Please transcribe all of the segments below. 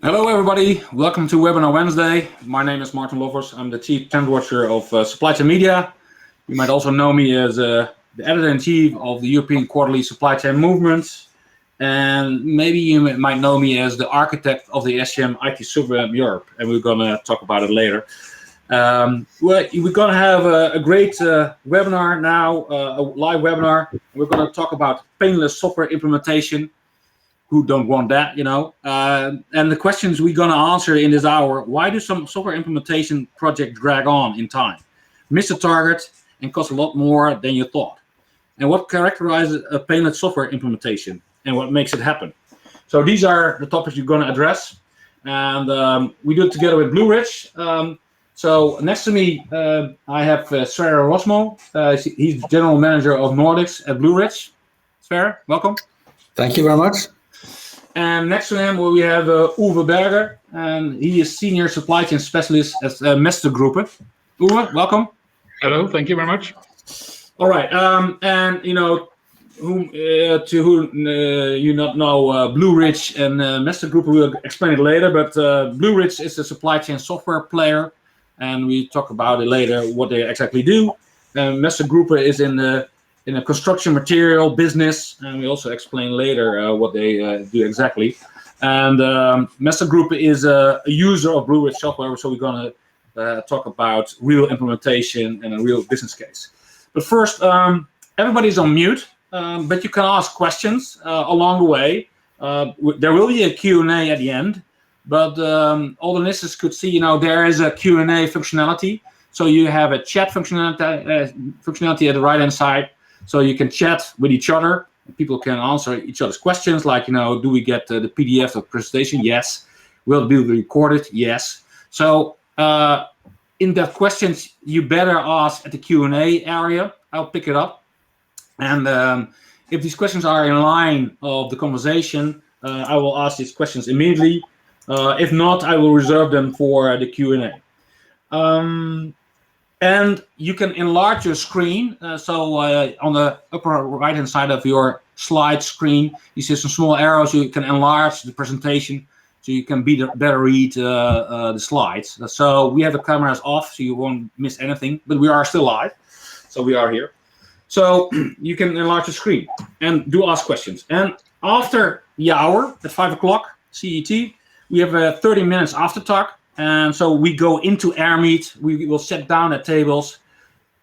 Hello everybody, welcome to Webinar Wednesday. My name is Martin Lovers. I'm the Chief Trend Watcher of Supply Chain Media. You might also know me as the Editor-in-Chief of the European Quarterly Supply Chain Movement. And maybe you might know me as the architect of the SCM IT Subweb Europe, and we're going to talk about it later. We're going to have a great webinar now, a live webinar. We're going to talk about painless software implementation. Who don't want that, you know? And the questions we're going to answer in this hour: why do some software implementation projects drag on in time, miss the target, and cost a lot more than you thought? And what characterizes a painless software implementation, and what makes it happen? So these are the topics you're going to address, and we do it together with Blue Ridge. So next to me, I have Sverre Rosmo. He's General Manager of Nordics at Blue Ridge. Sverre, welcome. Thank you very much. And next to him, we have Uwe Berger, and he is Senior Supply Chain Specialist at Mestergruppen. Uwe, welcome. Hello, thank you very much. All right, and you know, to whom you not know, Blue Ridge and Mestergruppen, we'll explain it later, but Blue Ridge is a supply chain software player, and we talk about it later, what they exactly do. And Mestergruppen is in a construction material business, and we also explain later what they do exactly. And Mestergruppen is a user of Blue Ridge software, so we're going to talk about real implementation and a real business case. But first, everybody's on mute, but you can ask questions along the way. There will be a Q&A at the end, but all the listeners could see, you know, there is a Q&A functionality. So you have a chat functionality at the right-hand side. So you can chat with each other. People can answer each other's questions, like, you know, do we get the PDF of the presentation? Yes. Will it be recorded? Yes. So in-depth questions, you better ask at the Q&A area. I'll pick it up. And if these questions are in line of the conversation, I will ask these questions immediately. If not, I will reserve them for the Q&A. And you can enlarge your screen. So on the upper right-hand side of your slide screen, you see some small arrows. You can enlarge the presentation so you can better read the slides. So we have the cameras off, so you won't miss anything. But we are still live, so we are here. So you can enlarge the screen and do ask questions. And after the hour, at 5 o'clock CET, we have 30 minutes after talk. And so we go into air meet. We will sit down at tables.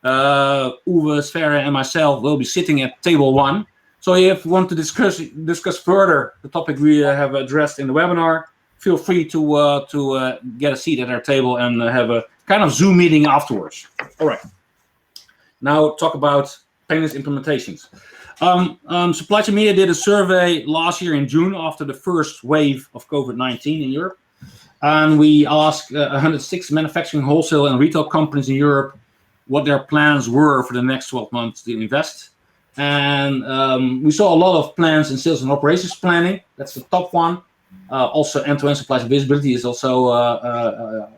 Uwe, Sverre, and myself will be sitting at table 1. So if you want to discuss further the topic we have addressed in the webinar, feel free to get a seat at our table and have a kind of Zoom meeting afterwards. All right. Now talk about painless implementations. Supply Chain Media did a survey last year in June after the first wave of COVID-19 in Europe. And we asked 106 manufacturing, wholesale, and retail companies in Europe what their plans were for the next 12 months to invest. And we saw a lot of plans in sales and operations planning. That's the top one. Also, end-to-end supply chain visibility is also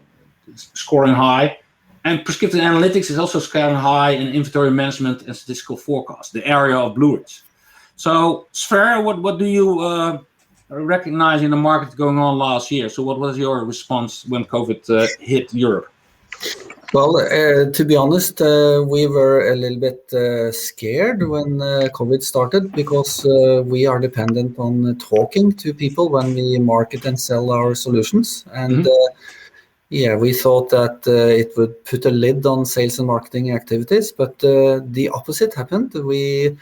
scoring high. And prescriptive analytics is also scoring high in inventory management and statistical forecast, the area of Blue Ridge. So, Sverre, what do you recognize in the market going on last year? So what was your response when COVID hit Europe? Well, to be honest, we were a little bit scared when COVID started, because we are dependent on talking to people when we market and sell our solutions. And yeah, we thought that it would put a lid on sales and marketing activities, but the opposite happened. We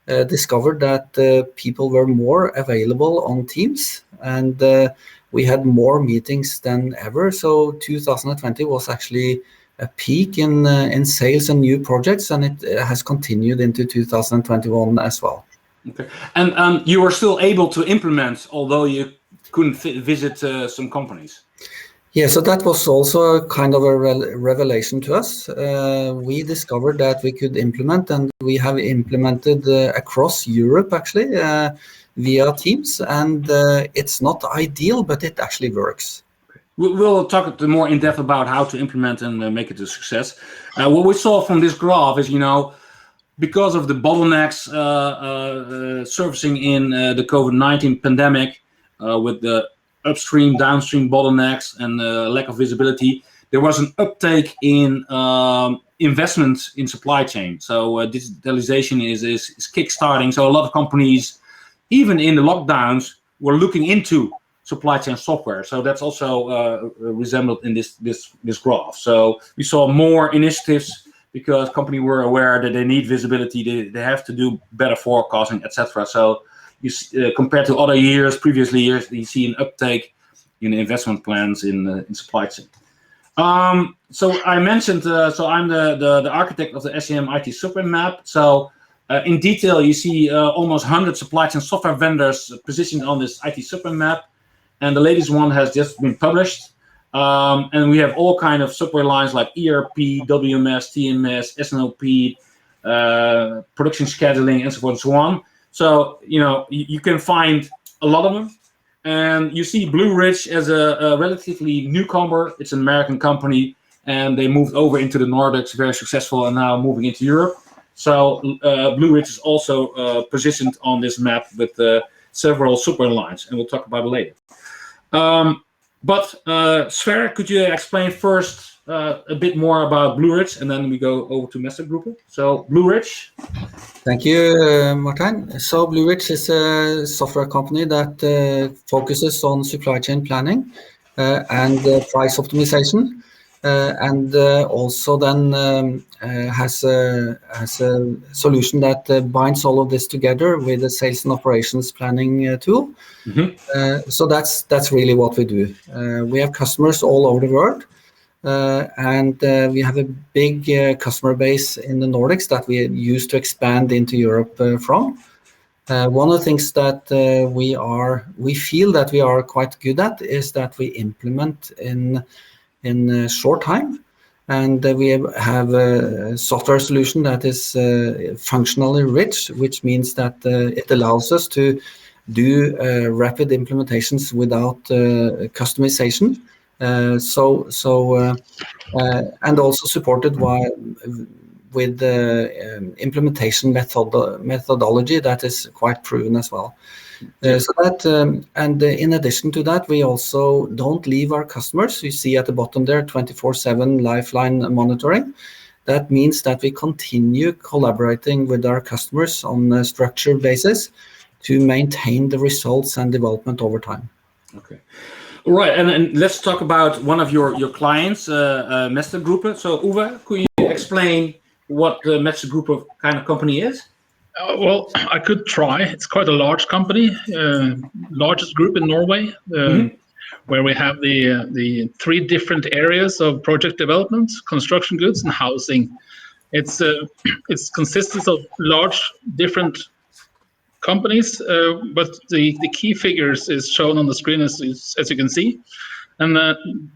discovered that people were more available on Teams, and we had more meetings than ever. So 2020 was actually a peak in sales and new projects, and it has continued into 2021 as well. Okay, and you were still able to implement, although you couldn't visit some companies. Yeah, so that was also a kind of a revelation to us. We discovered that we could implement, and we have implemented across Europe actually via Teams, and it's not ideal, but it actually works. We'll talk more in depth about how to implement and make it a success. What we saw from this graph is, you know, because of the bottlenecks surfacing in the COVID-19 pandemic, with the upstream, downstream bottlenecks and lack of visibility, there was an uptake in investment in supply chain. So digitalization is kickstarting. So a lot of companies, even in the lockdowns, were looking into supply chain software. So that's also resembled in this graph. So we saw more initiatives because companies were aware that they need visibility, they have to do better forecasting, etc. So you compared to other years, previous years, you see an uptake in investment plans in supply chain. So I mentioned, so I'm the architect of the SCM IT software map. So in detail, you see almost 100 supply chain software vendors positioned on this IT software map. And the latest one has just been published. And we have all kind of software lines like ERP, WMS, TMS, SNOP, production scheduling, and so forth and so on. So, you can find a lot of them. And you see Blue Ridge as a relatively newcomer. It's an American company, and they moved over into the Nordics, very successful, and now moving into Europe. So Blue Ridge is also positioned on this map with several software lines, and we'll talk about it later. But Sverre, could you explain first a bit more about Blue Ridge, and then we go over to Mestergruppen. So Blue Ridge. Thank you, Martin. So Blue Ridge is a software company that focuses on supply chain planning and price optimization, and also then has a solution that binds all of this together with a sales and operations planning tool. Mm-hmm. So that's really what we do. We have customers all over the world. And we have a big customer base in the Nordics that we use to expand into Europe from. One of the things that we feel that we are quite good at is that we implement in a short time, and we have a software solution that is functionally rich, which means that it allows us to do rapid implementations without customization. And also supported with the implementation methodology that is quite proven as well. And in addition to that, we also don't leave our customers. You see at the bottom there, 24/7 lifeline monitoring. That means that we continue collaborating with our customers on a structured basis to maintain the results and development over time. Okay. All right, and let's talk about one of your clients, Mestergruppen. So Uwe, could you explain what the Mestergruppen kind of company is? Well, I could try. It's quite a large company, largest group in Norway, where we have the three different areas of project development, construction goods, and housing. It's consists of large different companies, but the key figures is shown on the screen as you can see. And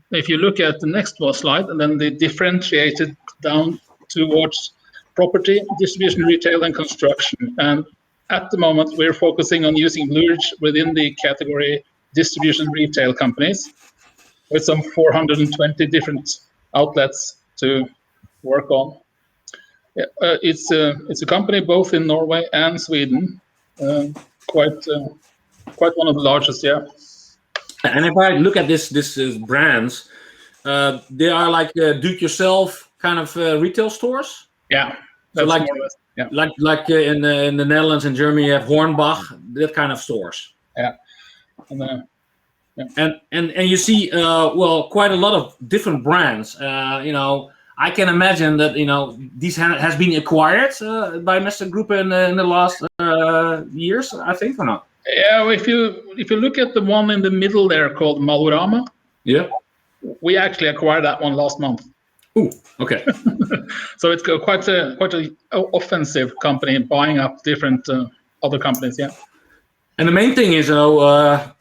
if you look at the next slide, and then they differentiated down towards property, distribution, retail, and construction. And at the moment, we're focusing on using Blue Ridge within the category distribution retail companies, with some 420 different outlets to work on. It's a company both in Norway and Sweden. Quite one of the largest, yeah. And if I look at this brands, they are like do-it-yourself kind of retail stores. Yeah, that's so like more or less, yeah. like in the Netherlands and Germany, you have Hornbach, that kind of stores. Yeah, and you see quite a lot of different brands. I can imagine that these has been acquired by Mestergruppen in the last years, I think, or not? Yeah, if you look at the one in the middle there called Malorama, yeah, we actually acquired that one last month. Ooh, okay. So it's quite a offensive company buying up different other companies, yeah. And the main thing is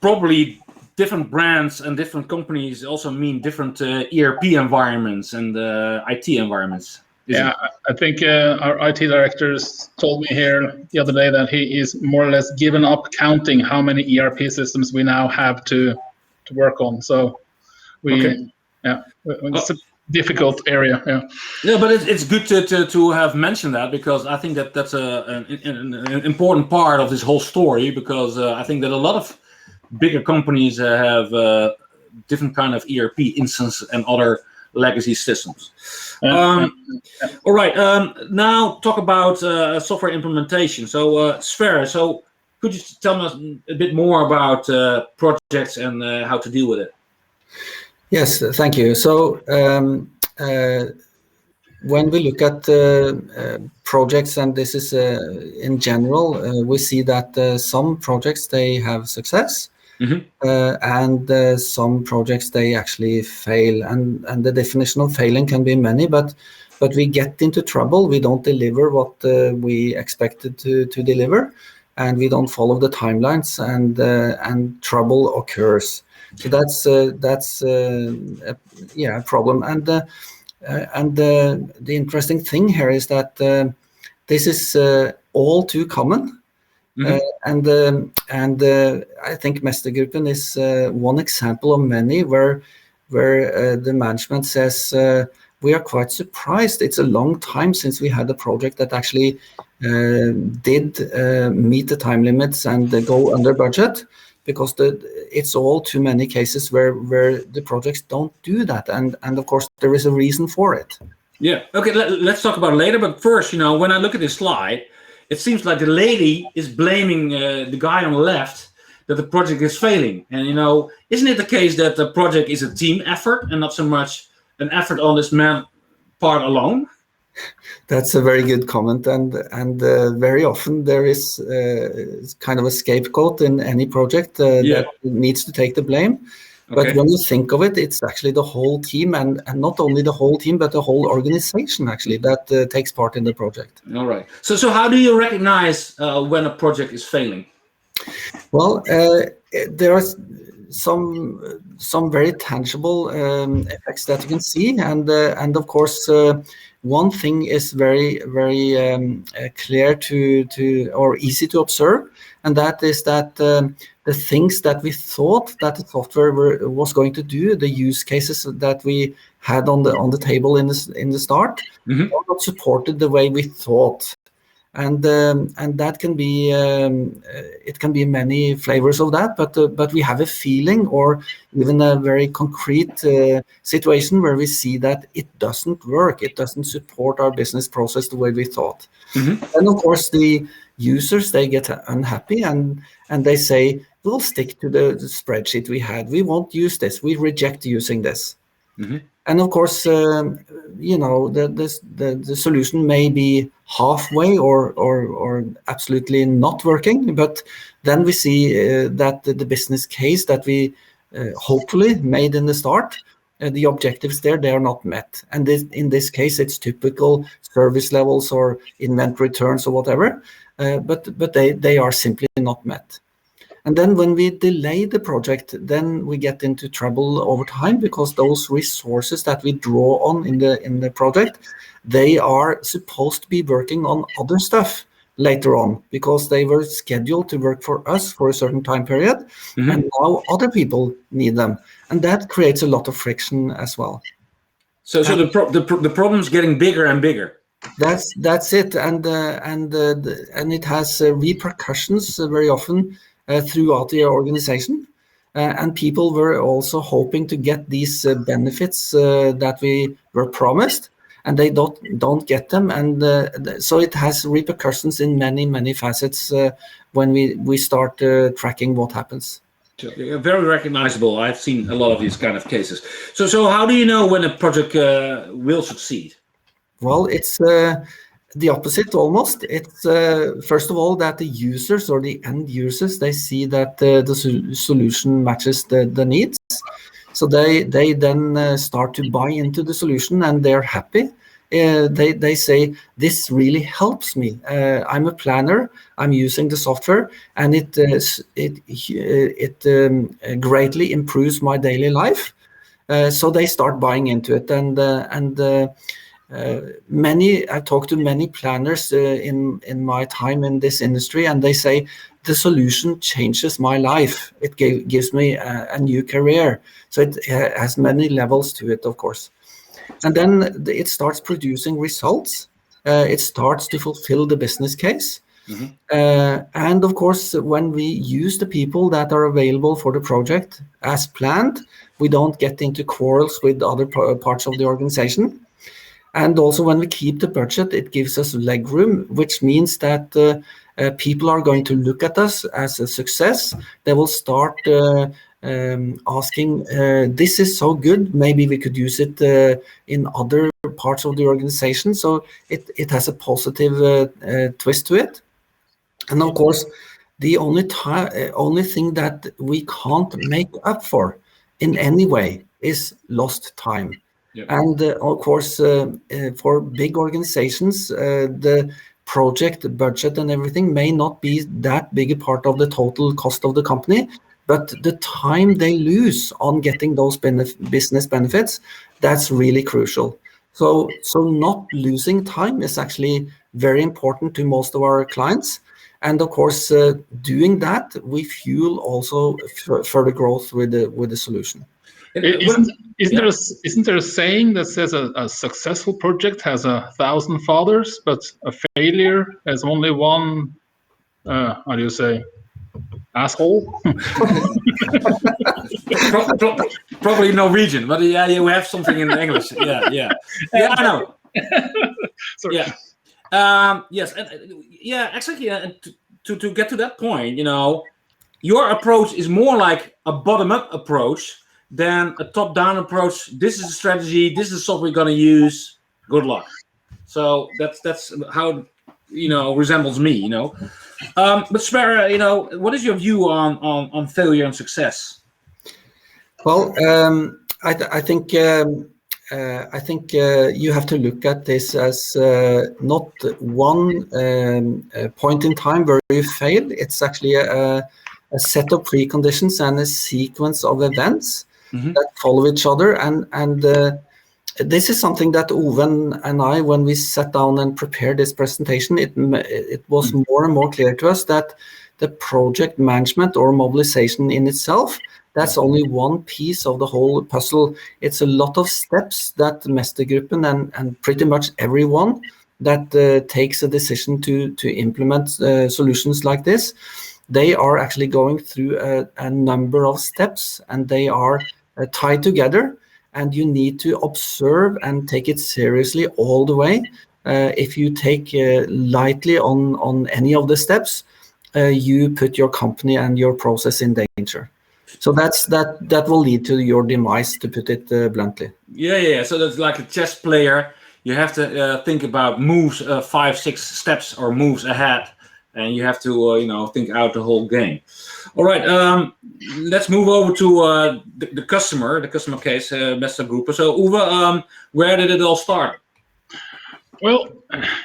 probably different brands and different companies also mean different ERP environments and IT environments. I think our IT directors told me here the other day that he is more or less given up counting how many ERP systems we now have to work on. So it's a difficult area. Yeah, but it's good to have mentioned that, because I think that's an important part of this whole story, because I think that a lot of bigger companies have different kind of ERP instance and other legacy systems. All right. Now talk about software implementation. So Sverre, so could you tell us a bit more about projects and how to deal with it? Yes, thank you. So when we look at projects, and this is in general, we see that some projects, they have success, and some projects, they actually fail. And the definition of failing can be many, but we get into trouble. We don't deliver what we expected to deliver, and we don't follow the timelines, and trouble occurs. So that's a problem. And the interesting thing here is that this is all too common. And I think Mestergruppen is one example of many where the management says, we are quite surprised. It's a long time since we had a project that actually did meet the time limits and go under budget, because it's all too many cases where the projects don't do that, and of course there is a reason for it. Yeah. Okay. Let's talk about it later. But first, when I look at this slide, it seems like the lady is blaming the guy on the left that the project is failing. And isn't it the case that the project is a team effort and not so much an effort on this man part alone? That's a very good comment, and very often there is kind of a scapegoat in any project that needs to take the blame. Okay. But when you think of it, it's actually the whole team, and not only the whole team, but the whole organization actually that takes part in the project. All right. So how do you recognize when a project is failing? Well, there are some very tangible effects that you can see, and of course. One thing is very, very clear to or easy to observe, and that is that the things that we thought that the software was going to do, the use cases that we had on the table in the start, are not supported the way we thought. And that can be it can be many flavors of that, but we have a feeling or even a very concrete situation where we see that it doesn't work, it doesn't support our business process the way we thought. And of course the users, they get unhappy and they say, we'll stick to the spreadsheet we had, we won't use this, we reject using this. And of course, the solution may be halfway or absolutely not working, but then we see that the business case that we hopefully made in the start, the objectives there, they are not met. And in this case, it's typical service levels or inventory turns or whatever, but they are simply not met. And then when we delay the project, then we get into trouble over time, because those resources that we draw on in the project, they are supposed to be working on other stuff later on, because they were scheduled to work for us for a certain time period, and now other people need them, and that creates a lot of friction as well. So the problem is getting bigger and bigger. That's it, and it has repercussions very often throughout the organization, and people were also hoping to get these benefits that we were promised, and they don't get them, and so it has repercussions in many facets when we start tracking what happens. Very recognizable. I've seen a lot of these kind of cases. So how do you know when a project will succeed? Well, it's the opposite almost. It's first of all that the users or the end users, they see that the solution matches the needs. So they then start to buy into the solution, and they're happy. They say, this really helps me. I'm a planner, I'm using the software, and it greatly improves my daily life. So they start buying into it, and I've talked to many planners in my time in this industry, and they say the solution changes my life. It gives me a new career. So it has many levels to it, of course. And then it starts producing results. It starts to fulfill the business case. And of course, when we use the people that are available for the project as planned, we don't get into quarrels with other parts of the organization. And also when we keep the budget, it gives us leg room, which means that people are going to look at us as a success. They will start asking, this is so good, maybe we could use it in other parts of the organization. So it has a positive twist to it. And of course, the only thing that we can't make up for in any way is lost time. Yep. And of course, for big organizations, the project budget and everything may not be that big a part of the total cost of the company, but the time they lose on getting those business benefits, that's really crucial. So not losing time is actually very important to most of our clients. And of course, doing that, we fuel also further growth with the solution. Isn't there a saying that says a successful project has 1,000 fathers, but a failure has only one? How do you say? Asshole. Probably Norwegian, but yeah, we have something in English. Yeah, I know. Sorry. Yeah. Yes, and exactly. And to get to that point, your approach is more like a bottom-up approach than a top-down approach. This is a strategy. This is something we're going to use. Good luck. So that's how resembles me. But Sverre, what is your view on failure and success? Well, I think you have to look at this as not one point in time where you failed. It's actually a set of preconditions and a sequence of events that follow each other. And this is something that Ove and I, when we sat down and prepared this presentation, it was more and more clear to us that the project management or mobilization in itself, that's only one piece of the whole puzzle. It's a lot of steps that Mestergruppen and pretty much everyone that takes a decision to implement solutions like this, they are actually going through a number of steps, and they are tied together, and you need to observe and take it seriously all the way. If you take lightly on any of the steps, you put your company and your process in danger. So that will lead to your demise, to put it bluntly. Yeah. So that's like a chess player. You have to think about moves 5-6 steps or moves ahead, and you have to think out the whole game. All right, let's move over to the customer case, Mestergruppen. So Uwe, where did it all start? Well,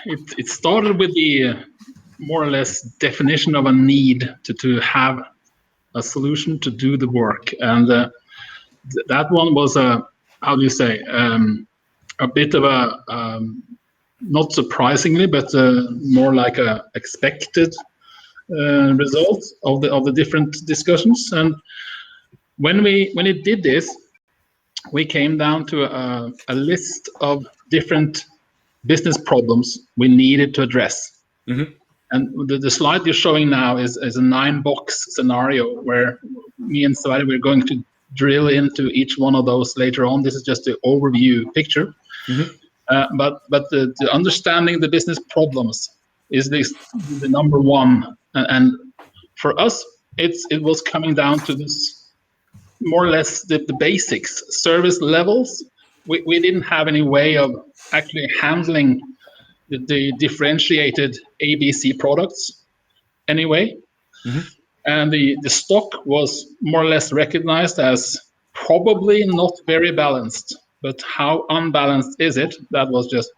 it started with the more or less definition of a need to have a solution to do the work, and that one was a bit of a not surprisingly, but more like a expected result of the different discussions. And when it did this, we came down to a list of different business problems we needed to address. And the slide you're showing now is a 9-box scenario where me and Sverre, we're going to drill into each one of those later on. This is just the overview picture. But the understanding the business problems is the number one. And for us, it was coming down to this more or less the basics, service levels. We didn't have any way of actually handling the differentiated ABC products anyway. And the stock was more or less recognized as probably not very balanced. But how unbalanced is it? That was just,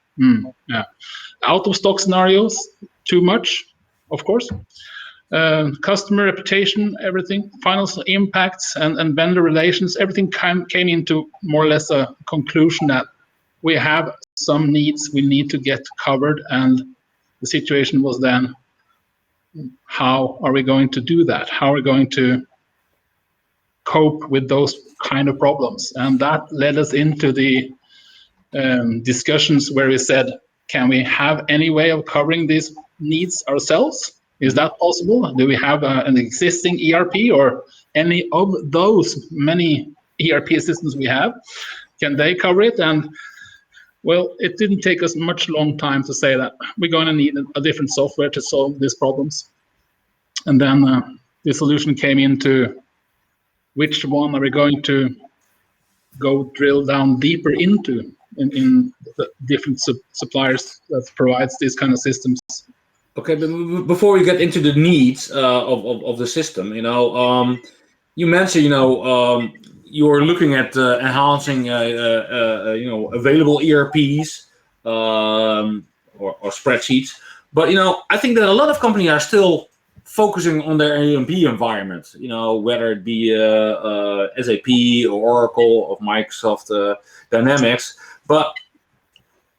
out of stock scenarios, too much, of course. Customer reputation, everything, financial impacts and vendor relations, everything came into more or less a conclusion that we have some needs we need to get covered. And the situation was then, how are we going to do that? How are we going to cope with those kind of problems? And that led us into the discussions where we said, can we have any way of covering these needs ourselves? Is that possible? Do we have an existing ERP or any of those many ERP systems we have? Can they cover it? And well, it didn't take us much long time to say that we're going to need a different software to solve these problems. And then the solution came into which one are we going to go drill down deeper into in the different suppliers that provides these kind of systems. Okay, but before we get into the needs of the system, you mentioned, you're looking at enhancing, available ERPs or spreadsheets. But I think that a lot of companies are still focusing on their ERP environment. Whether it be SAP or Oracle or Microsoft Dynamics. But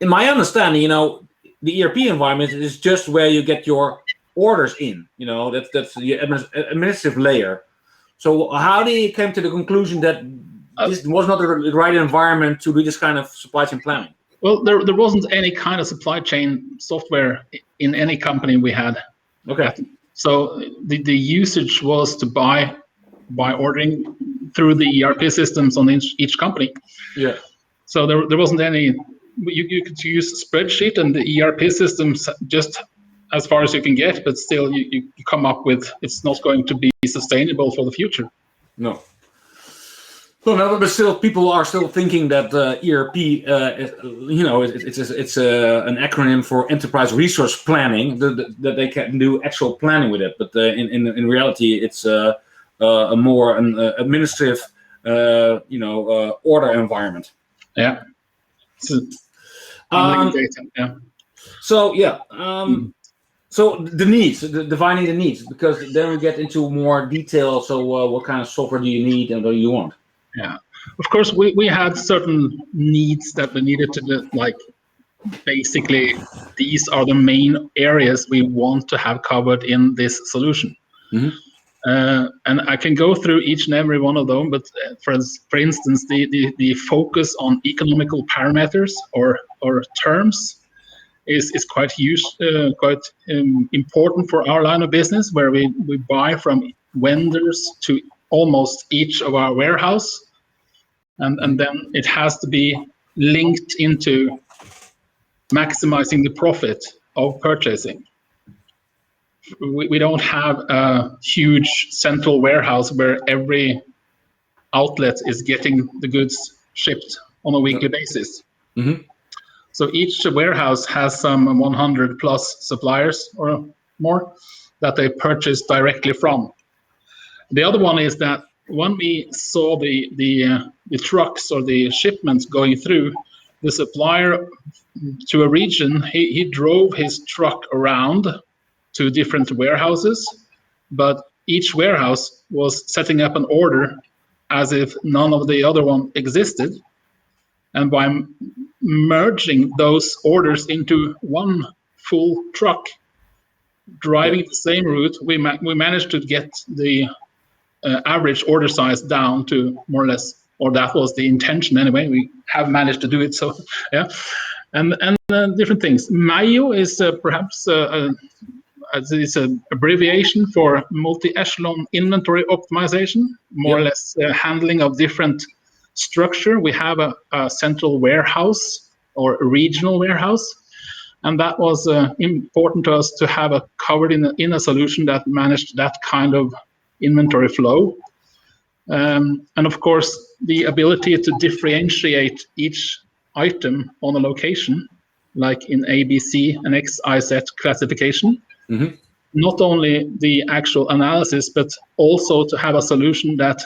in my understanding, the ERP environment is just where you get your orders in. That's the administrative layer. So how did you come to the conclusion that this was not the right environment to do this kind of supply chain planning? Well, there wasn't any kind of supply chain software in any company we had. Okay. So the usage was to buy ordering through the ERP systems on each company. Yeah. So there wasn't any. You could use a spreadsheet and the ERP systems just as far as you can get, but still you come up with it's not going to be sustainable for the future. No. Well, no, but still, people are still thinking that ERP, it's an acronym for Enterprise Resource Planning, that they can do actual planning with it. But in reality, it's a more administrative, order environment. Yeah. So, data. Yeah. So yeah. So the needs, defining the needs, because then we get into more detail. So what kind of software do you need and what do you want? Yeah, of course, we had certain needs that we needed to like. Basically, these are the main areas we want to have covered in this solution. Mm-hmm. And I can go through each and every one of them, but for instance, the focus on economical parameters or terms is quite important for our line of business, where we buy from vendors to almost each of our warehouse, and then it has to be linked into maximizing the profit of purchasing. We don't have a huge central warehouse where every outlet is getting the goods shipped on a weekly basis. Mm-hmm. So each warehouse has some 100 plus suppliers or more that they purchase directly from. The other one is that when we saw the trucks or the shipments going through, the supplier to a region, he drove his truck around to different warehouses, but each warehouse was setting up an order as if none of the other one existed. And by merging those orders into one full truck, driving the same route, we managed to get the average order size down to more or less, or that was the intention anyway. We have managed to do it, so yeah. And different things. MAIO is perhaps it's an abbreviation for multi-echelon inventory optimization, more or less handling of different structure. We have a central warehouse or a regional warehouse, and that was important to us to have covered in a solution that managed that kind of inventory flow. And of course, the ability to differentiate each item on a location, like in ABC and XYZ classification. Mm-hmm. Not only the actual analysis, but also to have a solution that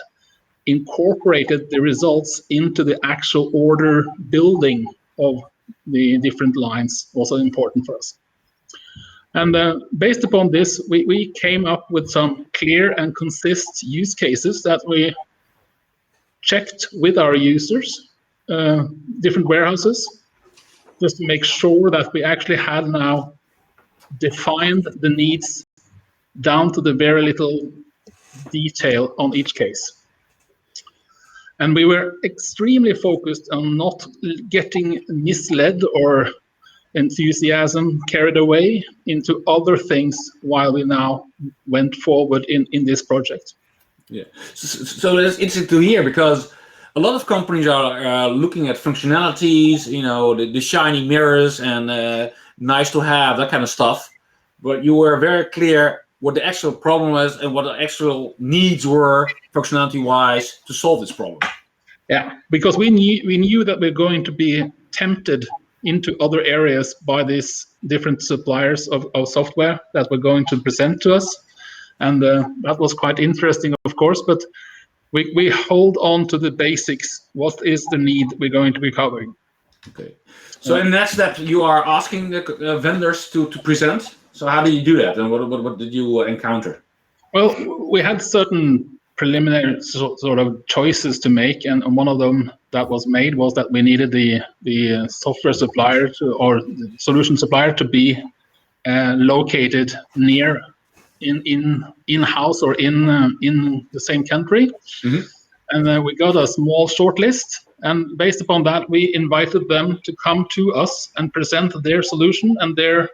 incorporated the results into the actual order building of the different lines, also important for us. And based upon this, we came up with some clear and consistent use cases that we checked with our users, different warehouses, just to make sure that we actually had now defined the needs down to the very little detail on each case. And we were extremely focused on not getting misled or enthusiasm carried away into other things while we now went forward in this project. Yeah. So it's interesting to hear, because a lot of companies are looking at functionalities, the shiny mirrors and nice to have, that kind of stuff. But you were very clear what the actual problem was and what the actual needs were, functionality-wise, to solve this problem. Yeah, because we knew that we're going to be tempted into other areas by these different suppliers of software that were going to present to us. And that was quite interesting, of course, but we hold on to the basics. What is the need we're going to be covering? Okay. So in that step, you are asking the vendors to present. So how do you do that, and what did you encounter? Well, we had certain preliminary sort of choices to make, and one of them that was made was that we needed the software supplier or the solution supplier to be located near in-house or in the same country. Mm-hmm. And then we got a small short list, and based upon that, we invited them to come to us and present their solution and their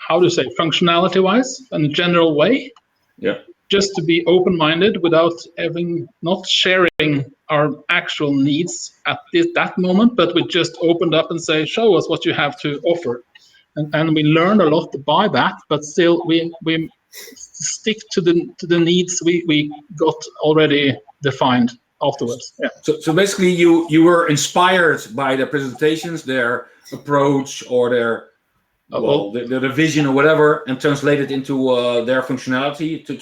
functionality-wise and a general way. Yeah. Just to be open-minded without not sharing our actual needs at that moment, but we just opened up and say, show us what you have to offer. And we learned a lot by that, but still we stick to the needs we got already defined afterwards. Yeah. So basically you were inspired by their presentations, their approach, or their the vision or whatever, and translate it into their functionality to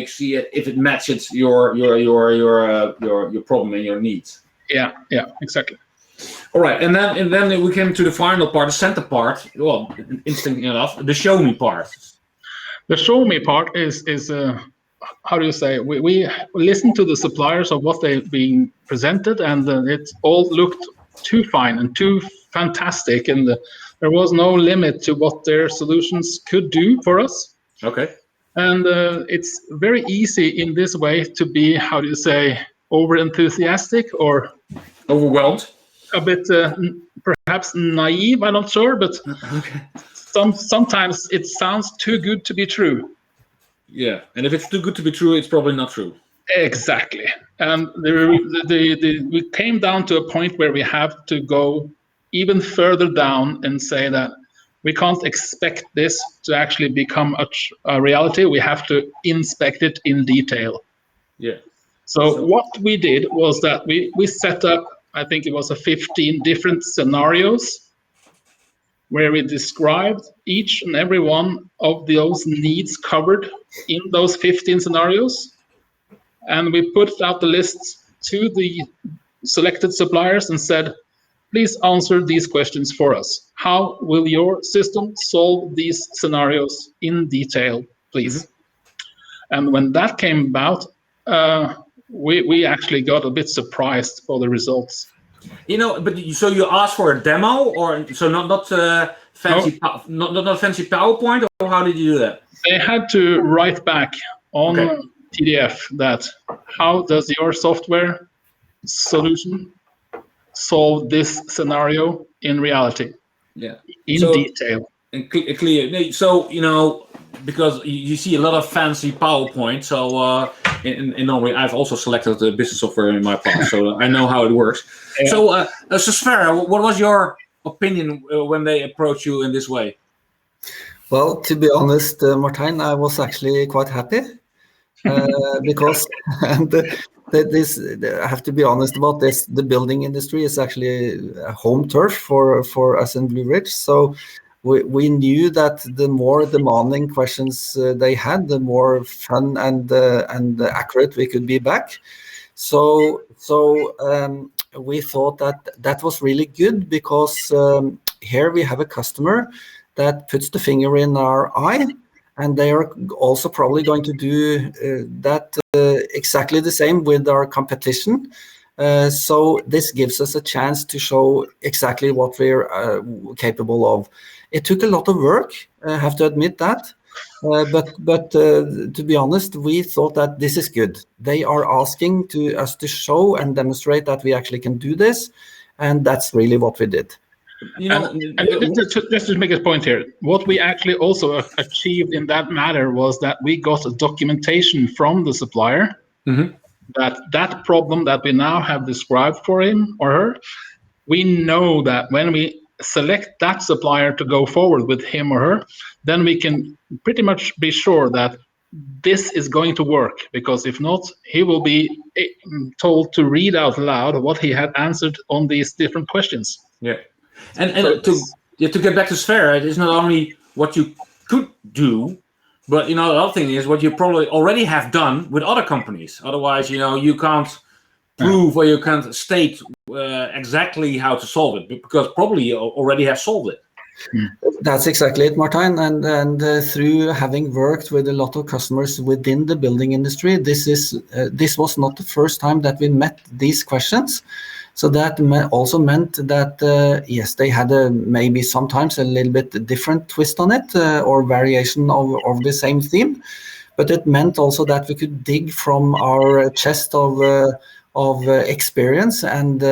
see if it matches your problem and your needs. Yeah, exactly. All right, and then we came to the final part, the center part. Well, interesting enough, the show me part. The show me part is how do you say? We listened to the suppliers of what they've been presented, and it all looked too fine and too fantastic, and there was no limit to what their solutions could do for us. Okay. And it's very easy in this way to be, how do you say, over enthusiastic or overwhelmed, a bit perhaps naive. I'm not sure, but okay. Sometimes it sounds too good to be true. Yeah, and if it's too good to be true, it's probably not true. Exactly. And we came down to a point where we have to go even further down and say that we can't expect this to actually become a reality. We have to inspect it in detail. Yeah. So what we did was that we set up, I think it was 15 different scenarios where we described each and every one of those needs covered in those 15 scenarios. And we put out the lists to the selected suppliers and said, please answer these questions for us. How will your system solve these scenarios in detail, please? Mm-hmm. And when that came about, we actually got a bit surprised for the results. But so you asked for a demo, or so not fancy, no. not fancy PowerPoint, or how did you do that? They had to write back on PDF that how does your software solution solve this scenario in reality? Yeah, in detail and clear. So because you see a lot of fancy PowerPoint. So in Norway, I've also selected the business software in my past, so I know how it works. Yeah. So Sverre, what was your opinion when they approached you in this way? Well, to be honest, Martijn, I was actually quite happy because I have to be honest about this. The building industry is actually a home turf for us in Blue Ridge. So we knew that the more demanding questions they had, the more fun and accurate we could be back. So we thought that was really good because here we have a customer that puts the finger in our eye, and they are also probably going to do that exactly the same with our competition. So this gives us a chance to show exactly what we're capable of. It took a lot of work, I have to admit that. But to be honest, we thought that this is good. They are asking us to show and demonstrate that we actually can do this, and that's really what we did. And just to make a point here, what we actually also achieved in that matter was that we got a documentation from the supplier that problem that we now have described for him or her, we know that when we select that supplier to go forward with him or her, then we can pretty much be sure that this is going to work, because if not, he will be told to read out loud what he had answered on these different questions. Yeah. And to get back to Sverre, it is not only what you could do, but the other thing is what you probably already have done with other companies. Otherwise, you can't prove or you can't state exactly how to solve it, because probably you already have solved it. That's exactly it, Martin. And through having worked with a lot of customers within the building industry, this was not the first time that we met these questions. So that also meant that yes, they had maybe sometimes a little bit different twist on it or variation of the same theme, but it meant also that we could dig from our chest of experience and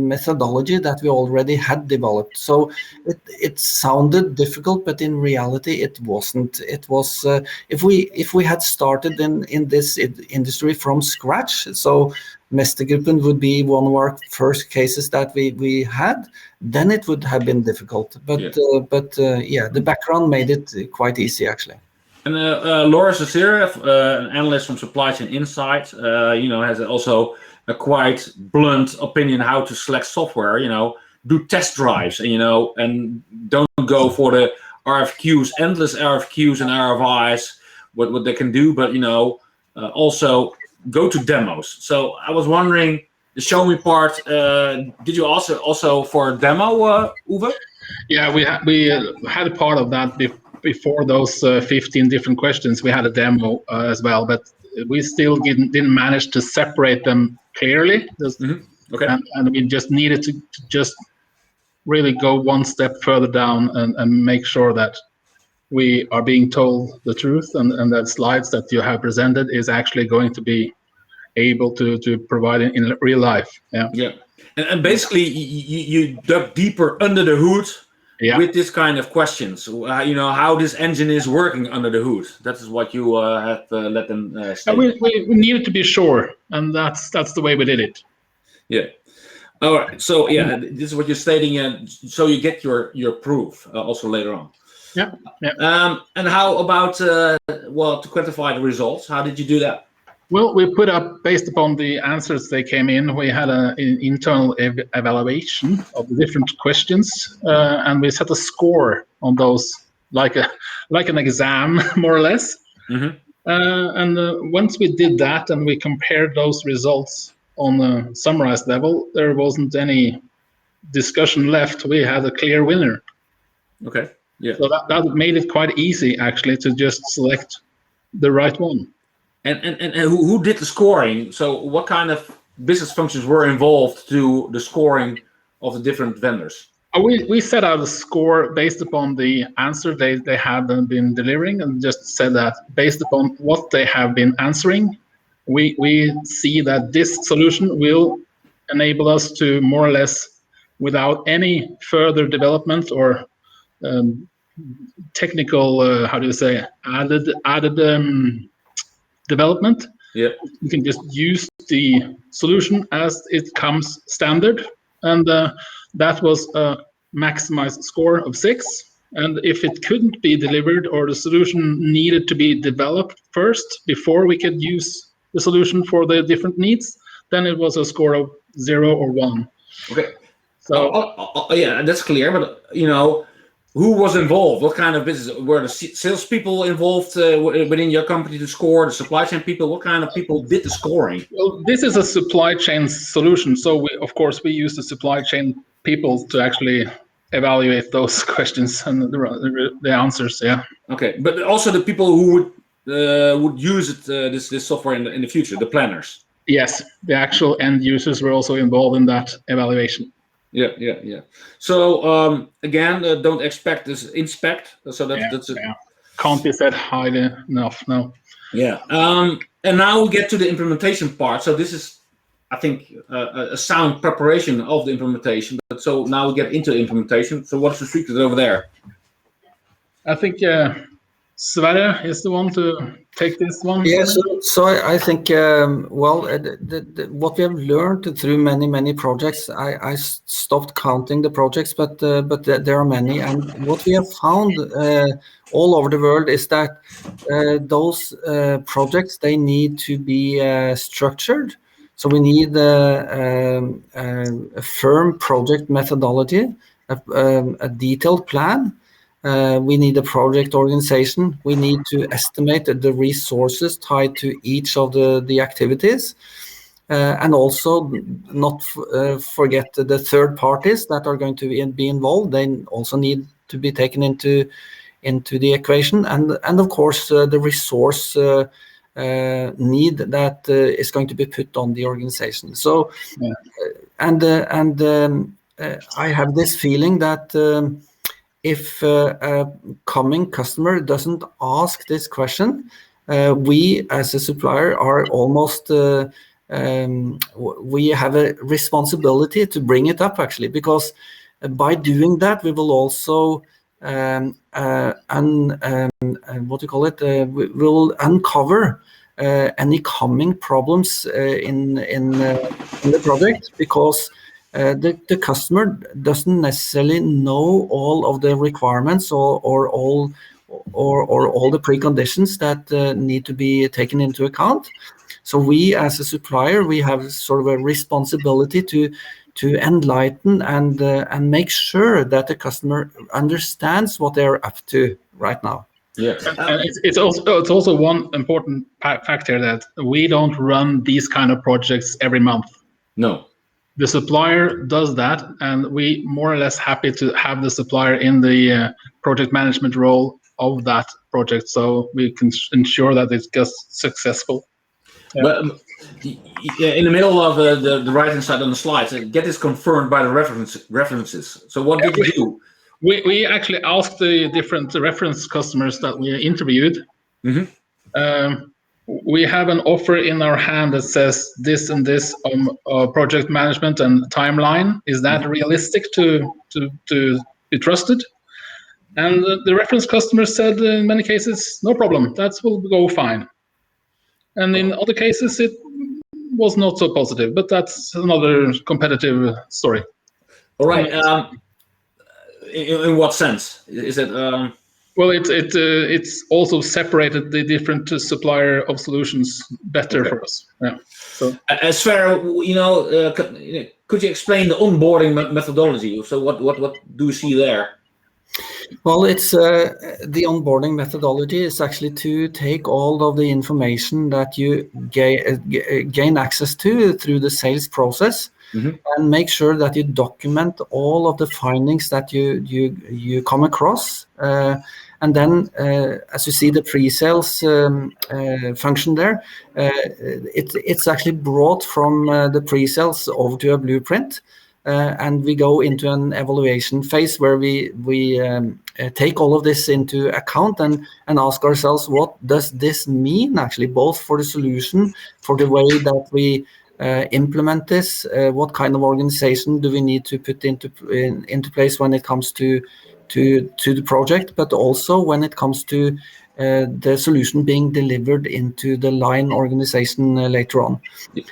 methodology that we already had developed. So it sounded difficult, but in reality it wasn't. It was if we had started in this industry from scratch, so Mestergruppen would be one of our first cases that we had, then it would have been difficult. But yeah, the background made it quite easy actually. And Laura Sasir, an analyst from Supply Chain Insight, has also a quite blunt opinion how to select software. Do test drives, and don't go for the RFQs, endless RFQs and RFIs, what they can do, but also go to demos. So I was wondering, the show me part, did you also for a demo, Uwe? Yeah, we had a part of that before those 15 different questions. We had a demo as well, but we still didn't manage to separate them clearly. Okay. And we just needed to just really go one step further down and make sure that we are being told the truth, and that slides that you have presented is actually going to be able to provide in real life. Yeah. And basically you dug deeper under the hood with this kind of questions. How this engine is working under the hood. That is what you have let them state. We needed to be sure, and that's the way we did it. Yeah. All right. So yeah, this is what you're stating, so you get your proof also later on. Yeah. And how about to quantify the results? How did you do that? Well, we put up, based upon the answers they came in, we had an internal evaluation of the different questions, and we set a score on those, like an exam, more or less. And once we did that and we compared those results on a summarized level, there wasn't any discussion left. We had a clear winner. Okay. Yeah. So that made it quite easy, actually, to just select the right one. And who did the scoring? So what kind of business functions were involved to the scoring of the different vendors? We set out a score based upon the answer they have been delivering, and just said that based upon what they have been answering, we see that this solution will enable us to more or less, without any further development or technical, added development. Yeah. You can just use the solution as it comes standard, and that was a maximized score of 6. And if it couldn't be delivered, or the solution needed to be developed first before we could use the solution for the different needs, then it was a score of 0 or 1. Okay. So yeah, that's clear. But who was involved? What kind of business? Were the salespeople involved within your company to score? The supply chain people? What kind of people did the scoring? Well, this is a supply chain solution, so we use the supply chain people to actually evaluate those questions and the answers. Yeah. Okay, but also the people who would use it, this software in the future, the planners. Yes, the actual end users were also involved in that evaluation. Yeah. So again, don't expect this inspect. So that's it. Yeah. Can't be said highly enough. No. Yeah. And now we get to the implementation part. So this is, I think, a sound preparation of the implementation. But so now we get into implementation. So what's the secret over there? I think Sverre is the one to take this one. Yes, so I think, well, what we have learned through many projects, I stopped counting the projects, but there are many. And what we have found all over the world is that those projects, they need to be structured. So we need a firm project methodology, a detailed plan. We need a project organization. We need to estimate the resources tied to each of the activities. And also not forget the third parties that are going to be involved. They also need to be taken into the equation. And of course, the resource need that is going to be put on the organization. So, I have this feeling that if a coming customer doesn't ask this question, we as a supplier are almost, we have a responsibility to bring it up actually, because by doing that, we will also, what do you call it, we will uncover any coming problems in the project, because the customer doesn't necessarily know all of the requirements or all the preconditions that need to be taken into account. So we as a supplier, we have sort of a responsibility to enlighten and make sure that the customer understands what they're up to right now. Yeah, and it's also one important factor that we don't run these kind of projects every month. No. The supplier does that, and we more or less happy to have the supplier in the project management role of that project, so we can ensure that it gets successful. Yeah. But in the middle of the right-hand side on the slides, get this confirmed by the references. So what did you do? We actually asked the different reference customers that we interviewed. Mm-hmm. We have an offer in our hand that says this and this project management and timeline. Is that realistic to be trusted? And the reference customer said in many cases, no problem, that will go fine. And in other cases, it was not so positive, but that's another competitive story. All right. In what sense? Is it? Well, it's also separated the different supplier of solutions better for us. Yeah. So, Sverre, could you explain the onboarding methodology? So, what do you see there? Well, it's the onboarding methodology is actually to take all of the information that you gain access to through the sales process, and make sure that you document all of the findings that you come across. And then, as you see the pre-sales function there, it's actually brought from the pre-sales over to a blueprint. And we go into an evaluation phase where we take all of this into account and ask ourselves, what does this mean actually, both for the solution, for the way that we implement this, what kind of organization do we need to put into place when it comes to the project, but also when it comes to the solution being delivered into the line organization later on.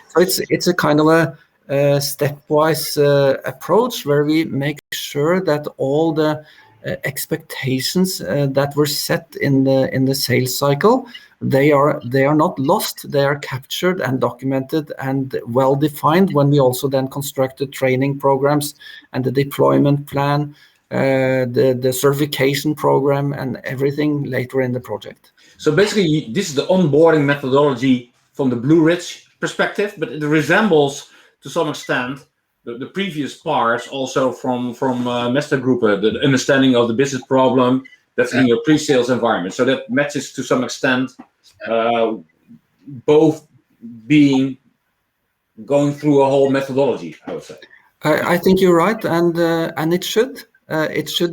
So it's a kind of a stepwise approach where we make sure that all the expectations that were set in the sales cycle, they are not lost. They are captured and documented and well defined when we also then construct the training programs and the deployment plan, the certification program, and everything later in the project. So basically, this is the onboarding methodology from the Blue Ridge perspective, but it resembles to some extent the previous parts also from Mestergruppen, the understanding of the business problem that's in your pre-sales environment. So that matches to some extent, both being going through a whole methodology, I would say. I think you're right, and it should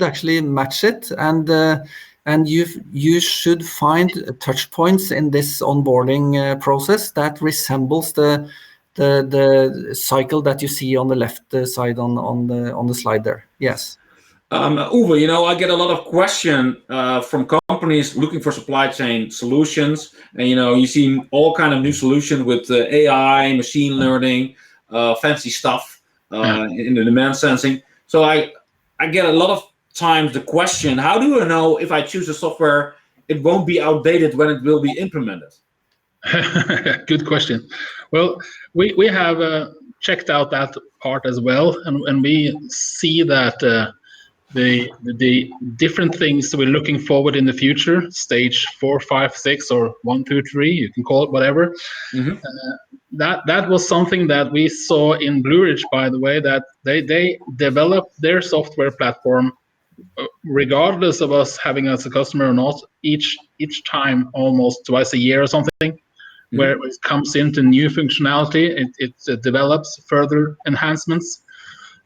actually match it, and you should find touch points in this onboarding process that resembles the the cycle that you see on the left side on the slide there. Yes. Uwe, I get a lot of questions from companies looking for supply chain solutions, and you see all kind of new solutions with AI, machine learning, fancy stuff in the demand sensing. So I get a lot of times the question, how do I know if I choose a software, it won't be outdated when it will be implemented? Good question. Well, we have checked out that part as well, and we see that the different things we're looking forward in the future, stage 4, 5, 6, or 1, 2, 3, you can call it whatever. Mm-hmm. That was something that we saw in Blue Ridge, by the way, that they developed their software platform regardless of us having as a customer or not, each time, almost twice a year or something, mm-hmm. where it comes into new functionality, it develops further enhancements.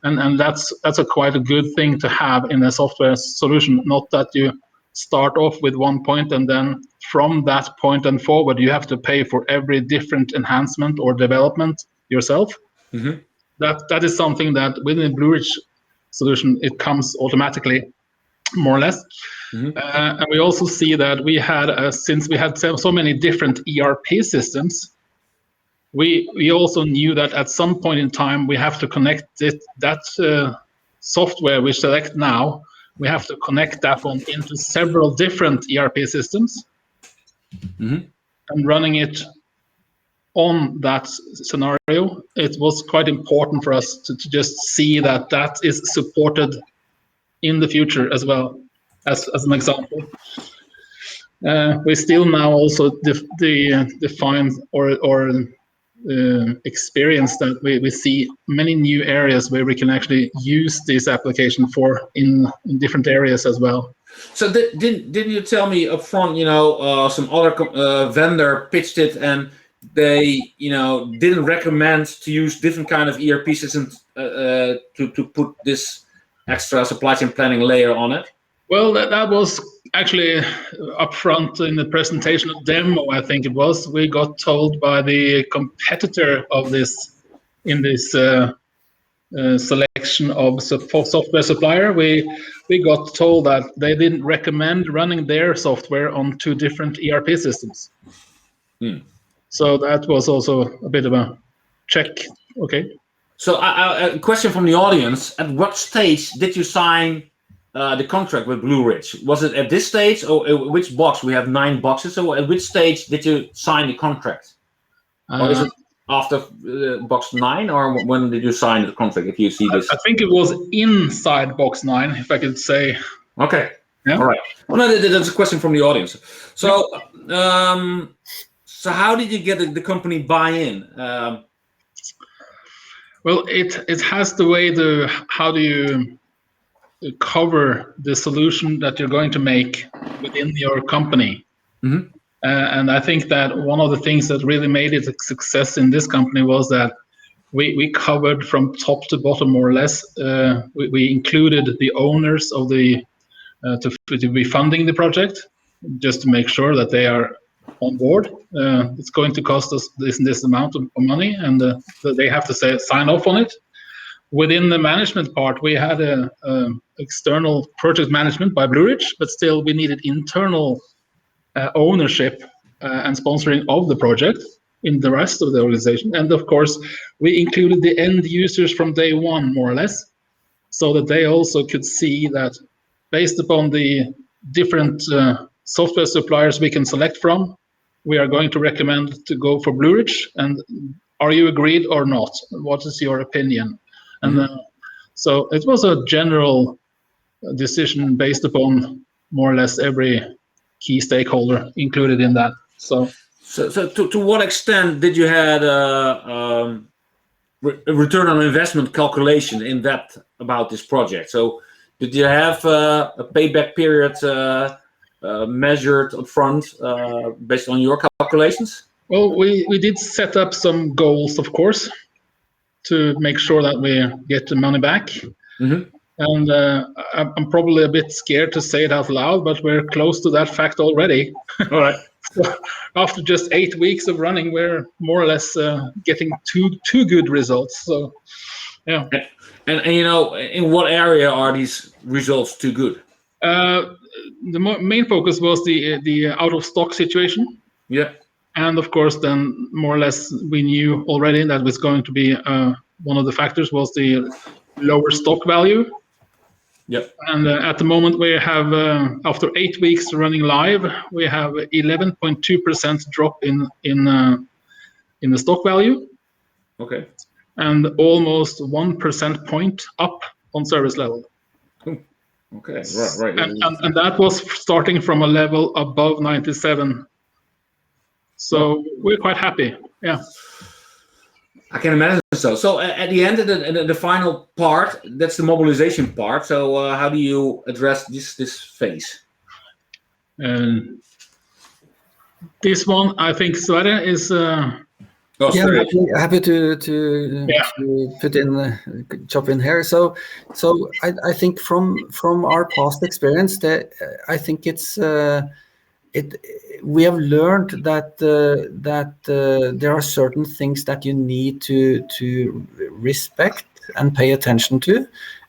And that's quite a good thing to have in a software solution. Not that you start off with one point and then from that point and forward you have to pay for every different enhancement or development yourself. Mm-hmm. That is something that within the Blue Ridge solution it comes automatically, more or less. Mm-hmm. And we also see that we had since we had so many different ERP systems. We also knew that at some point in time we have to connect that software we select now. We have to connect that one into several different ERP systems, mm-hmm. and running it on that scenario. It was quite important for us to just see that is supported in the future as well, as an example. We still now also define or experience that we see many new areas where we can actually use this application for in different areas as well. So didn't you tell me up front, some other vendor pitched it and they, didn't recommend to use different kind of ERP systems to put this extra supply chain planning layer on it? Well, that was actually upfront in the presentation demo, I think it was. We got told by the competitor of this in this selection of software supplier. We got told that they didn't recommend running their software on 2 different ERP systems. So that was also a bit of a check. Okay. So a question from the audience: at what stage did you sign the contract with Blue Ridge? Was it at this stage, or which box? We have 9 boxes. So at which stage did you sign the contract? Or is it after box 9, or when did you sign the contract? If you see this, I think it was inside box 9, if I could say. Okay. Yeah. All right. Well, no, that's a question from the audience. So, so how did you get the company buy-in? Well, it has the way how do you cover the solution that you're going to make within your company. Mm-hmm. And I think that one of the things that really made it a success in this company was that we covered from top to bottom, more or less. We included the owners of the to be funding the project, just to make sure that they are on board. It's going to cost us this amount of money, and they have to sign off on it. Within the management part, we had a external project management by Blue Ridge, but still we needed internal ownership and sponsoring of the project in the rest of the organization. And of course, we included the end users from day one, more or less, so that they also could see that based upon the different software suppliers we can select from, we are going to recommend to go for Blue Ridge. And are you agreed or not? What is your opinion? And so it was a general decision based upon more or less every key stakeholder included in that. So to what extent did you had a return on investment calculation in depth about this project? So did you have a payback period measured up front based on your calculations? Well, we did set up some goals, of course, to make sure that we get the money back. Mm-hmm. And I'm probably a bit scared to say it out loud, but we're close to that fact already. All right. So after just 8 weeks of running, we're more or less getting two good results. So, yeah. And in what area are these results too good? The main focus was the out of stock situation. Yeah. And of course, then more or less we knew already that was going to be one of the factors was the lower stock value. Yep. And at the moment we have, after 8 weeks running live, we have 11.2% drop in the stock value. Okay. And almost 1% point up on service level. Okay. Right. And that was starting from a level above 97. So we're quite happy. Yeah. I can imagine so. So at the end of the final part, that's the mobilization part. So how do you address this phase? This one, I think Sverre is. Happy to put in chop in here. So I think from our past experience, that I think we have learned that there are certain things that you need to respect and pay attention to,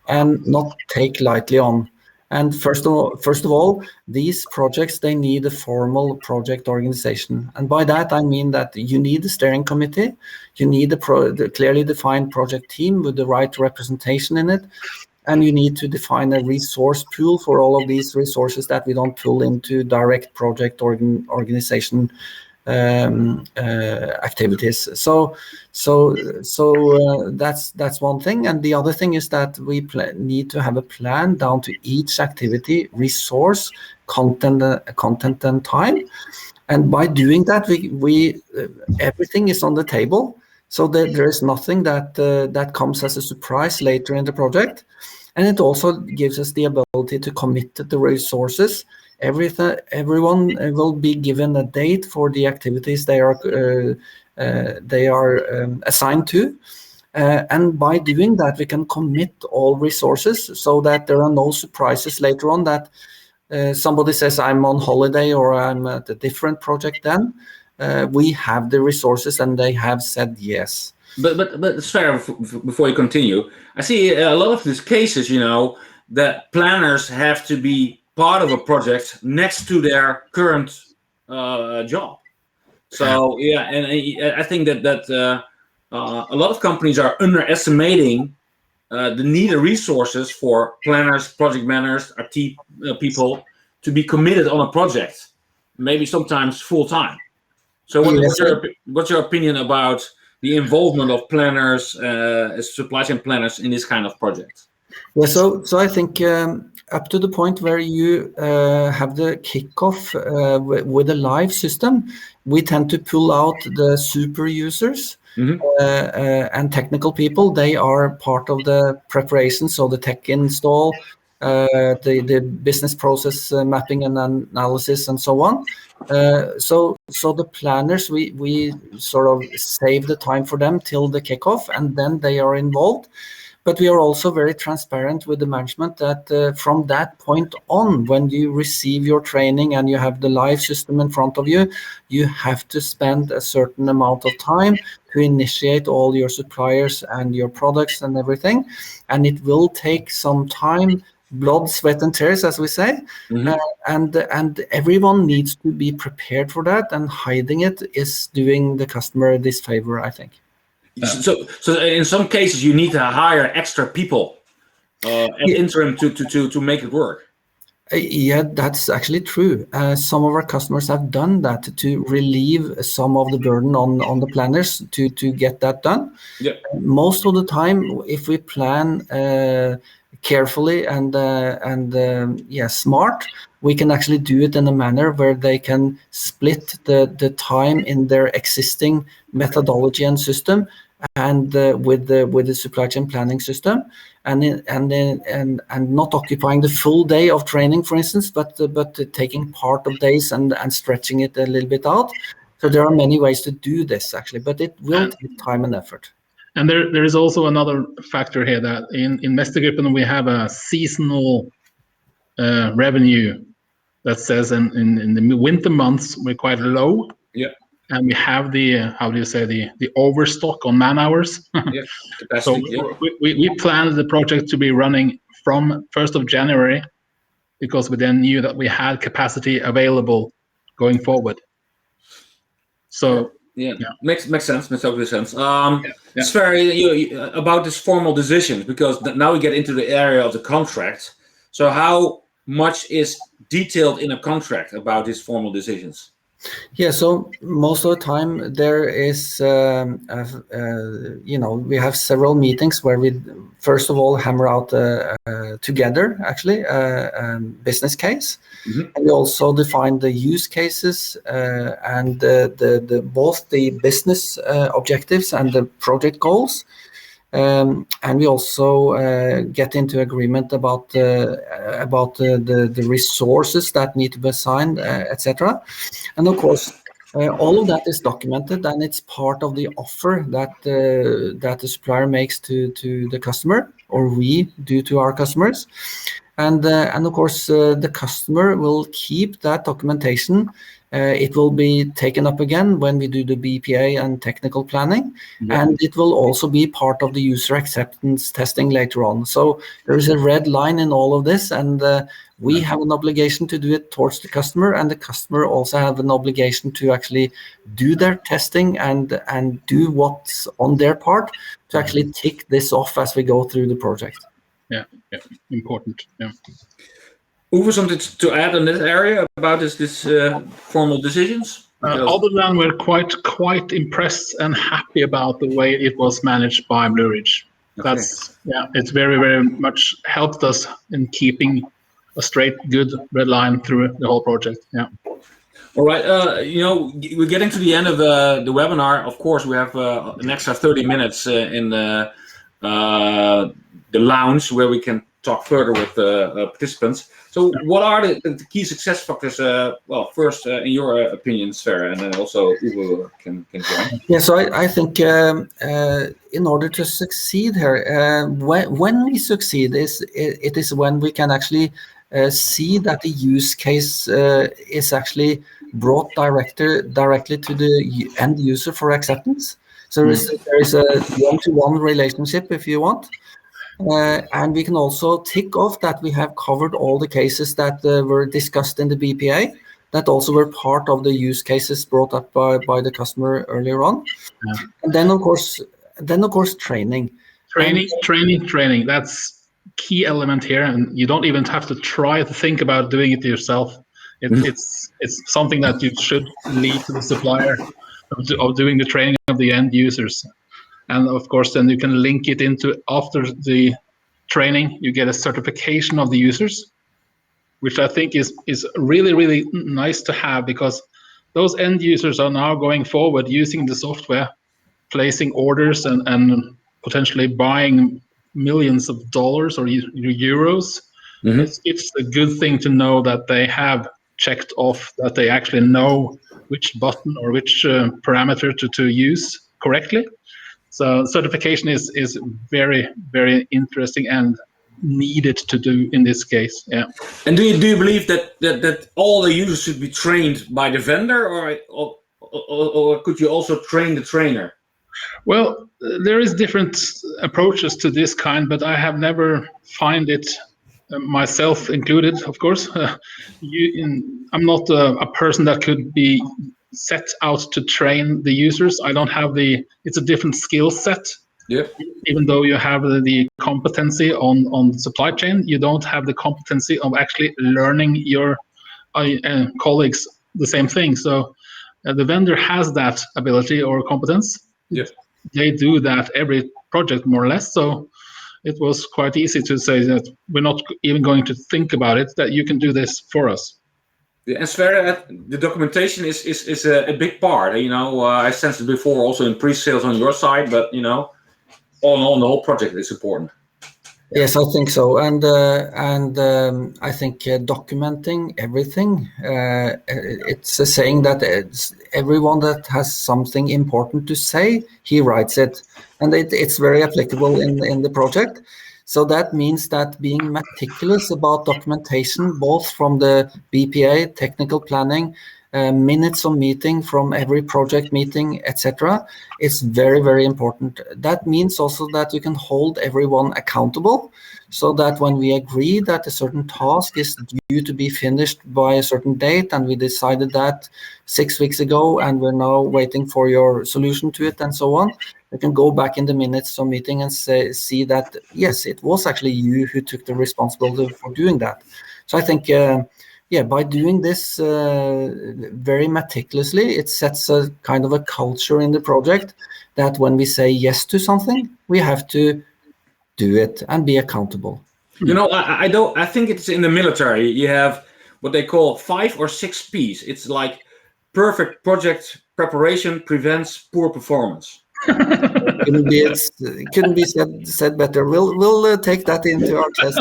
and not take lightly on. And first of all, these projects, they need a formal project organization. And by that, I mean that you need a steering committee, you need a clearly defined project team with the right representation in it, and you need to define a resource pool for all of these resources that we don't pull into direct project organization activities. So that's one thing, and the other thing is that we need to have a plan down to each activity, resource, content and time. And by doing that, we everything is on the table, so that there is nothing that comes as a surprise later in the project. And it also gives us the ability to commit the resources. Everyone will be given a date for the activities they are assigned to. And by doing that, we can commit all resources so that there are no surprises later on that somebody says, I'm on holiday or I'm at a different project then. We have the resources and they have said yes. But Sverre, before you continue, I see a lot of these cases, that planners have to be part of a project next to their current job. So yeah, and I think that a lot of companies are underestimating the needed resources for planners, project managers, IT people to be committed on a project, maybe sometimes full time. So what's your opinion about the involvement of planners, supply chain planners in this kind of project? Yeah, so I think up to the point where you have the kickoff with a live system, we tend to pull out the super users and technical people. They are part of the preparation, so the tech install, the business process mapping and analysis, and so on. So the planners, we sort of save the time for them till the kickoff, and then they are involved. But we are also very transparent with the management that from that point on, when you receive your training and you have the live system in front of you, you have to spend a certain amount of time to initiate all your suppliers and your products and everything. And it will take some time, blood, sweat, and tears, as we say. And everyone needs to be prepared for that. And hiding it is doing the customer a disfavor, I think. So in some cases you need to hire extra people at interim to make it work. Yeah, that's actually true. Some of our customers have done that to relieve some of the burden on the planners to get that done. Yeah. Most of the time, if we plan carefully and smart, we can actually do it in a manner where they can split the time in their existing methodology and system and with the supply chain planning system, and not occupying the full day of training, for instance, but taking part of days and stretching it a little bit out. So there are many ways to do this actually, but it will take time and effort. And there is also another factor here that in Mestergruppen we have a seasonal revenue that says in the winter months we're quite low. Yeah. And we have the the overstock on man hours. Yeah. Capacity. So we planned the project to be running from 1st of January because we then knew that we had capacity available going forward. So yeah. Makes sense. Makes total sense. Yeah. Sverre, you about this formal decision, because now we get into the area of the contract. So how much is detailed in a contract about these formal decisions? Yeah, so most of the time there is, we have several meetings where we first of all hammer out together actually business case, and we also define the use cases and both the business objectives and the project goals. And we also get into agreement about the resources that need to be assigned, etc. And of course, all of that is documented, and it's part of the offer that the supplier makes to the customer, or we do to our customers. And of course, the customer will keep that documentation. It will be taken up again when we do the BPA and technical planning, and it will also be part of the user acceptance testing later on. So there is a red line in all of this, and we have an obligation to do it towards the customer, and the customer also have an obligation to actually do their testing and do what's on their part to actually tick this off as we go through the project. Yeah, important. Yeah. Uwe, something to add in this area about this formal decisions? Other than we're quite impressed and happy about the way it was managed by Blue Ridge. Okay. It's very, very much helped us in keeping a straight, good red line through the whole project. Yeah. All right. We're getting to the end of the webinar. Of course, we have an extra 30 minutes in the lounge where we can talk further with participants. So what are the key success factors? First, in your opinion, Sverre, and then also Uwe can join. Yeah, so I think in order to succeed here, when we succeed, it is when we can actually see that the use case is actually brought directly to the end user for acceptance. So there is a one-to-one relationship, if you want. And we can also tick off that we have covered all the cases that were discussed in the BPA, that also were part of the use cases brought up by the customer earlier on. Yeah. And then of course training. Training. That's key element here, and you don't even have to try to think about doing it yourself. It's something that you should lead to the supplier of doing the training of the end users. And of course, then you can link it into, after the training, you get a certification of the users, which I think is really, really nice to have, because those end users are now going forward using the software, placing orders and potentially buying millions of dollars or euros. It's a good thing to know that they have checked off, that they actually know which button or which parameter to use correctly. So certification is very, very interesting and needed to do in this case. Yeah. And do you believe that all the users should be trained by the vendor, or could you also train the trainer? Well, there is different approaches to this kind, but I have never found it, myself included, of course. I'm not a person that could be set out to train the users. I don't have it's a different skill set. Yeah. Even though you have the competency on the supply chain, you don't have the competency of actually learning your colleagues the same thing. So the vendor has that ability or competence. Yeah. They do that every project more or less. So it was quite easy to say that we're not even going to think about it, that you can do this for us. Yeah, and Sverre, the documentation is a big part. I sensed it before also in pre-sales on your side, but all in all, the whole project is important. Yes, I think so, and I think documenting everything. It's a saying that everyone that has something important to say, he writes it, and it's very applicable in the project. So that means that being meticulous about documentation, both from the BPA, technical planning, minutes of meeting from every project meeting, etc., is very, very important. That means also that you can hold everyone accountable, so that when we agree that a certain task is due to be finished by a certain date, and we decided that 6 weeks ago, and we're now waiting for your solution to it and so on, we can go back in the minutes of meeting and see that, yes, it was actually you who took the responsibility for doing that. So I think, by doing this very meticulously, it sets a kind of a culture in the project that when we say yes to something, we have to do it and be accountable. You know, I think it's in the military. You have what they call 5 or 6 P's. It's like perfect project preparation prevents poor performance. Couldn't be said better. We'll take that into our test.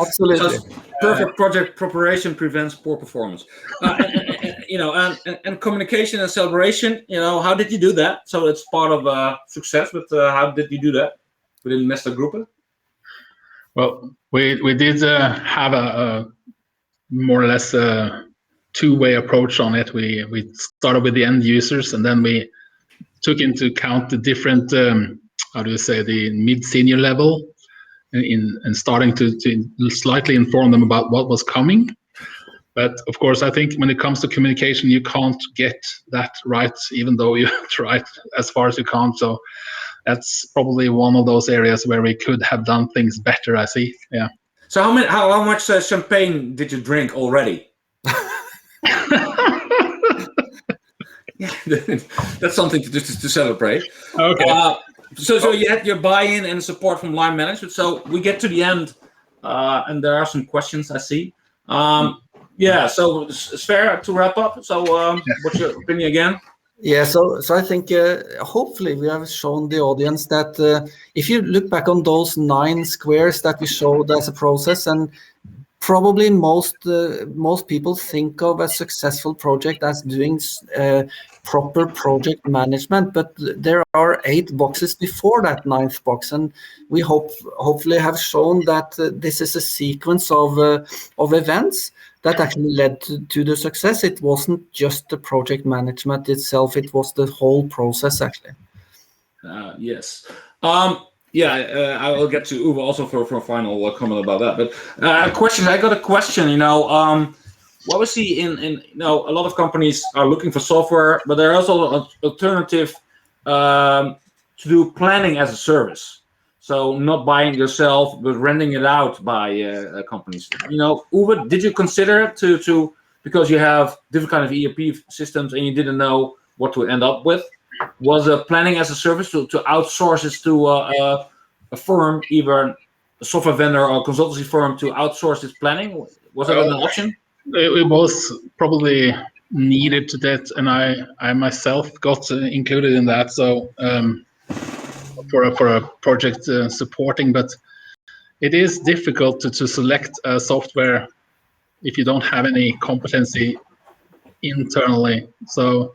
Absolutely. So perfect project preparation prevents poor performance. And communication and celebration. You know, how did you do that? So it's part of success. But how did you do that within Mestergruppen? Well, we did have a more or less a two-way approach on it. We started with the end users, and then we took into account the different, the mid-senior level, and starting to slightly inform them about what was coming. But of course, I think when it comes to communication, you can't get that right, even though you try as far as you can. So that's probably one of those areas where we could have done things better, I see. Yeah. So how much champagne did you drink already? Yeah, that's something to celebrate. Okay. So you had your buy-in and support from line management. So we get to the end, and there are some questions I see. So Sverre, to wrap up. So what's your opinion again? Yeah, so I think hopefully we have shown the audience that if you look back on those 9 squares that we showed as a process, and probably most people think of a successful project as doing proper project management, but there are 8 boxes before that 9th box, and we hopefully have shown that this is a sequence of events that actually led to the success. It wasn't just the project management itself; it was the whole process actually. Yes. I will get to Uwe also for a final comment about that. But I got a question. What we see in a lot of companies are looking for software, but there are also an alternative to do planning as a service. So not buying yourself, but renting it out by companies. Uwe, did you consider to because you have different kind of ERP systems and you didn't know what to end up with? Was planning as a service to outsource it to a firm, either a software vendor or a consultancy firm, to outsource its planning? Was that an option? It was probably needed to that, and I myself got included in that. So for a project supporting, but it is difficult to select a software if you don't have any competency internally. So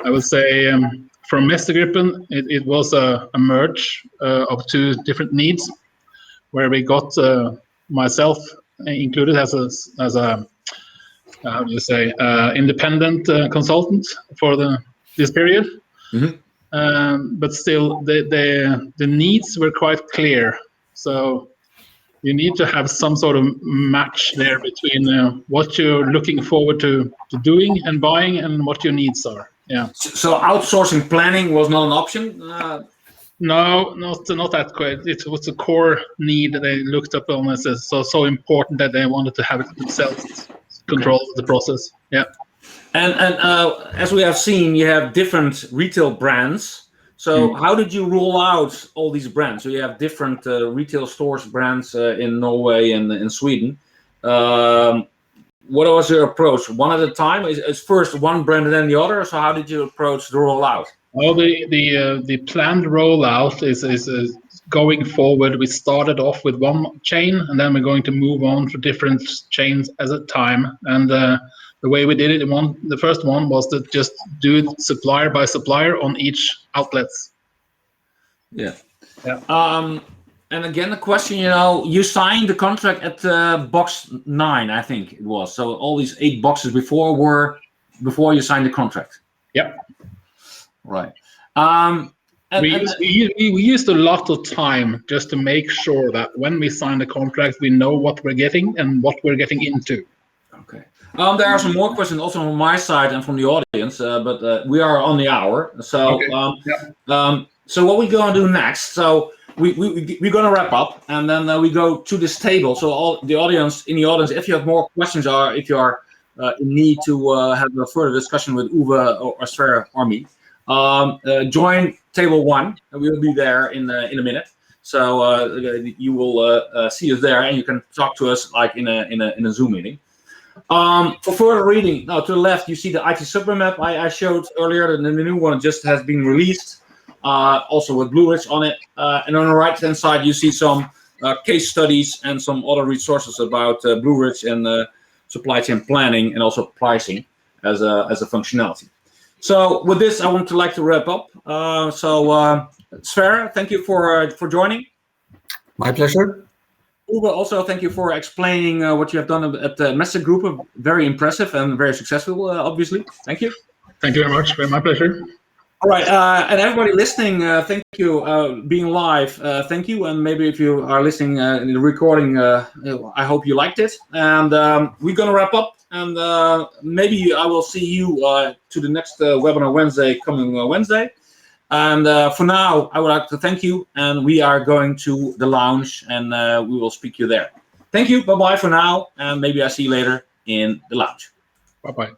I would say from Mestergruppen, it was a merge of 2 different needs, where we got myself included as a independent consultant for this period. Mm-hmm. But still, the needs were quite clear. So you need to have some sort of match there between what you're looking forward to doing and buying and what your needs are. Yeah. So outsourcing planning was not an option? No, not that quite. It was a core need that they looked up on as so important that they wanted to have it themselves, control the process. Yeah. And as we have seen, you have different retail brands. So how did you roll out all these brands? So you have different retail stores brands in Norway and in Sweden. What was your approach? One at a time? Is first one brand and then the other? So how did you approach the rollout? Well, the planned rollout is going forward. We started off with one chain, and then we're going to move on to different chains at a time. And the way we did it, the first one was to just do it supplier by supplier on each outlets. Yeah. Yeah. And again, the question, you signed the contract at box 9, I think it was. So all these 8 boxes before were before you signed the contract. Yep. Right. We used a lot of time just to make sure that when we sign the contract, we know what we're getting and what we're getting into. Okay. There are some more questions also on my side and from the audience, but we are on the hour. So, Okay. So what we're going to do next? So we're going to wrap up, and then we go to this table. So all the audience, if you have more questions, or if you are in need to have a further discussion with Uwe or Sverre or me, join table 1, and we'll be there in a minute. So you will see us there, and you can talk to us like in a Zoom meeting. For further reading, now to the left, you see the IT subway map I showed earlier. The new one just has been released, also with Blue Ridge on it. And on the right-hand side, you see some case studies and some other resources about Blue Ridge and supply chain planning and also pricing as a functionality. So with this, I want to like to wrap up. Sverre, thank you for joining. My pleasure. Uwe, also thank you for explaining what you have done at the Mestergruppen. Very impressive and very successful, obviously. Thank you. Thank you very much. My pleasure. All right, and everybody listening, thank you. Being live, thank you. And maybe if you are listening in the recording, I hope you liked it. And we're going to wrap up. And maybe I will see you to the next webinar coming Wednesday. And for now, I would like to thank you. And we are going to the lounge, and we will speak to you there. Thank you. Bye-bye for now. And maybe I see you later in the lounge. Bye-bye.